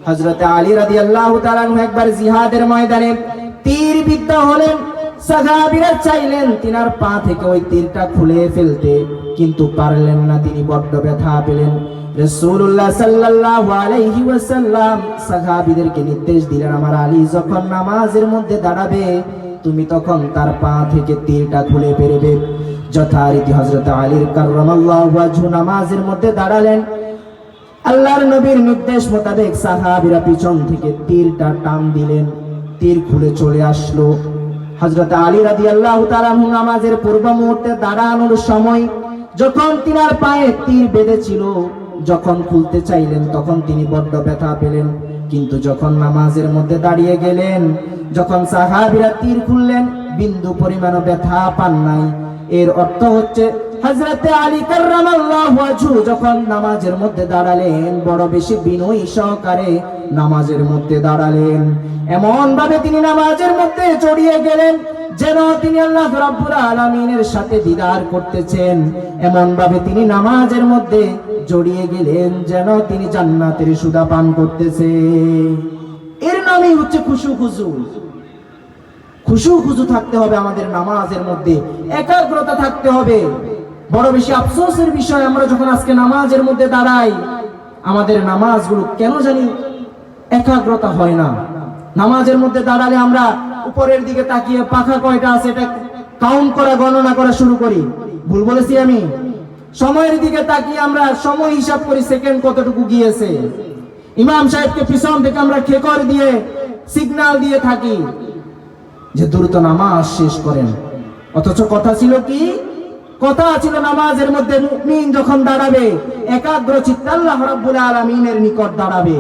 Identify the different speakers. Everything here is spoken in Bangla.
Speaker 1: হযরত আলী রাদিয়াল্লাহু তাআলা আনহু একবার জিহাদের ময়দানে তীর বিদ্ধ হলেন। সাহাবীরা চাইলেন তিনার পা থেকে ওই তীরটা খুলে ফেলতে, কিন্তু পারলেন না, তিনি বড্ড ব্যথা পেলেন। রাসূলুল্লাহ সাল্লাল্লাহু আলাইহি ওয়াসাল্লাম সাহাবীদেরকে নির্দেশ দিলেন, আমার আলী যখন নামাজের মধ্যে দাঁড়াবে তুমি তখন তার পা থেকে তীরটা খুলে ফেলবে। যথারীতি হযরত আলীর কাররামাল্লাহু ওয়াজহু নামাজের মধ্যে দাঁড়ালেন। আল্লাহর নবীর নির্দেশ মোতাবেক সাহাবীরা পিছন থেকে তীরটা টান দিলেন, তীর খুলে চলে আসলো। হযরত আলী রাদিয়াল্লাহু তাআলা আনহু নামাজের পূর্ব মুহূর্তে দাঁড়ানোর সময় যখন তিনার পায়ে তীর বেঁধেছিল, যখন খুলতে চাইলেন তখন তিনি বড্ড ব্যথা পেলেন। কিন্তু যখন নামাজের মধ্যে দাঁড়িয়ে গেলেন, যখন সাহাবীরা তীর খুললেন, বিন্দু পরিমাণও ব্যথা পান নাই। এর অর্থ হচ্ছে হযরত আলী কাররামাল্লাহু ওয়াজহু যখন নামাজের মধ্যে দাঁড়ালেন বড় বেশি বিনয়ী সহকারে নামাজের মধ্যে দাঁড়ালেন। এমন ভাবে তিনি নামাজের মধ্যে জড়িয়ে গেলেন যেন তিনি আল্লাহ রাব্বুল আলামিনের সাথে দিদার করতেছেন। এমন ভাবে তিনি নামাজের মধ্যে জড়িয়ে গেলেন যেন তিনি জান্নাতের সুধা পান করতেছেন। এর নামই হচ্ছে খুশু খুজু। খুশু খুজু থাকতে হবে আমাদের নামাজের মধ্যে, একাগ্রতা থাকতে হবে। বড় বেশি আফসোসের বিষয়, আমরা যখন আজকে নামাজের মধ্যে দাঁড়াই আমাদের নামাজগুলো কেন জানি একাগ্রতা হয় না। নামাজের মধ্যে দাঁড়ালে আমরা উপরের দিকে তাকিয়ে পাখা কয়টা আছে এটা কাউন্ট করা, গণনা করা শুরু করি। ভুল বলেছি আমি? সময়ের দিকে তাকিয়ে আমরা সময় হিসাব করি, সেকেন্ড কতটুকু গিয়েছে। ইমাম সাহেবকে পিছন থেকে আমরা খেকর দিয়ে সিগন্যাল দিয়ে থাকি যে দ্রুত নামাজ শেষ করেন। অথচ কথা ছিল কি? কথা ছিল নামাজের মধ্যে মুমিন যখন দাঁড়াবে একাগ্র চিত্তে আল্লাহ রাব্বুল আলামিনের নিকট দাঁড়াবে।